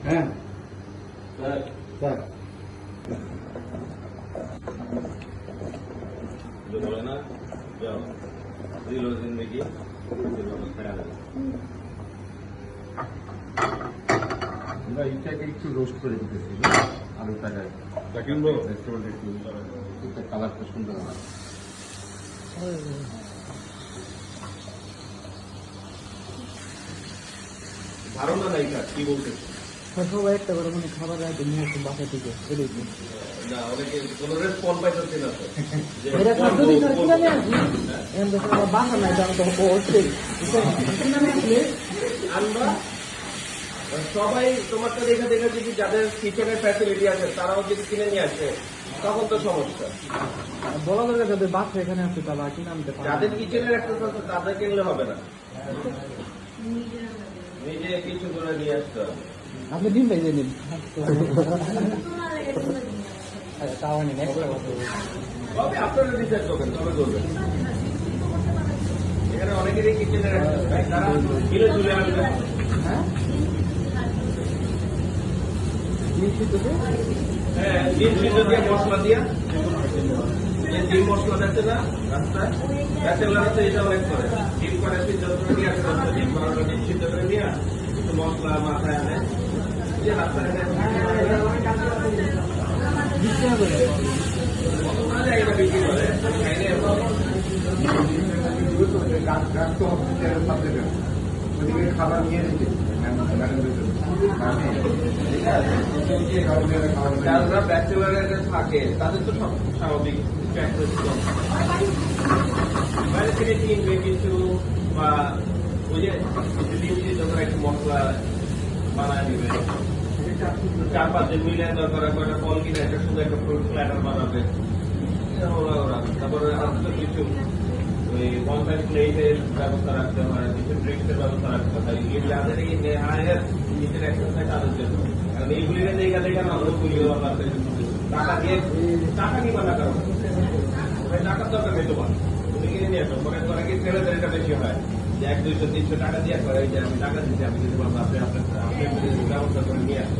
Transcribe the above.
হ্যাঁ স্যার जो बोले ना जाओ दिल और जिंदगी আমরা এইটাকে একটু রোস্ট করে দিতেছি আলুটাকে কিনবো রেস্টুরেন্টে একটু কালারটা সুন্দর হয়। ধারণা নাই কার কি বলতেছে সবাই একটা করে মানে খাবার রাখতে নিয়ে আসুন বাসা থেকে না অনেকে কোনো রেসপন্স পাইতেছে না তো বাসা নাই আমরা সবাই তোমারটা দেখে দেখে যদি যাদের কিচেনের ফ্যাসিলিটি আছে তারাও যদি কিনে নিয়ে আসে তখন তো সমস্যা। বলা দরকার যাদের বাসা এখানে আছে তারা কিনে আনতে পারে। যাদের কিচেনের একটা তাদের কিনলে হবে না, নিজে কিছু করে নিয়ে আসতে হবে। আপনি ডিম ভেজে নিন তাও নিন একটা তবে আপনারা ডিসাইড করবেন তবে করবেন। এখানে অনেকেরই কিচেনের তারা কিনে চলে আসবে। হ্যাঁ হ্যাঁ ডিম সিদ্ধ দিয়ে মশলা দিয়া ডিম মশলা আছে না রাস্তায় ব্যাচেলার আছে এটা অনেক করে ডিম করে সিদ্ধ করে নিয়ে আসে ডিম বারোটা ডিম সিদ্ধ করে নিয়ে একটু মশলা মাথায় আনে যে রাস্তায় বিক্রি করে খাবার নিয়ে এসেছে যারা ব্যাচেলারের থাকে তাদের তো সব স্বাভাবিক বাইরে থেকে কিনবে কিছু বা ওই যে যখন একটু মশলা বানায় দিবে 4-5 দিন মিলে দরকার একটা ফল কিনে একটা শুধু একটা ফ্রুট প্ল্যাটার বানাবে ওরা তারপরে আসলে কিছু ওই ওয়ান টাইম প্লেটের ব্যবস্থা রাখতে হয়, কিছু ড্রিঙ্কসের ব্যবস্থা রাখতে হয়। যাদের এই হায়ার নিজের এক্সারসাইজ তাদের জন্য কারণ এইগুলির জায়গা দেখে না আমরা পুলিও টাকা দিয়ে টাকা নিবা না কারণ টাকার দরকার নেই তোমার তুমি কিনে নিয়ে আসো পরে পরে কি ছেলেদের এটা বেশি হয় যে 100-200-300 টাকা দিয়ে করে যে আমি টাকা দিচ্ছি আমি যদি বলবো আপনি আপনার ব্যবস্থা করে নিয়ে আসো।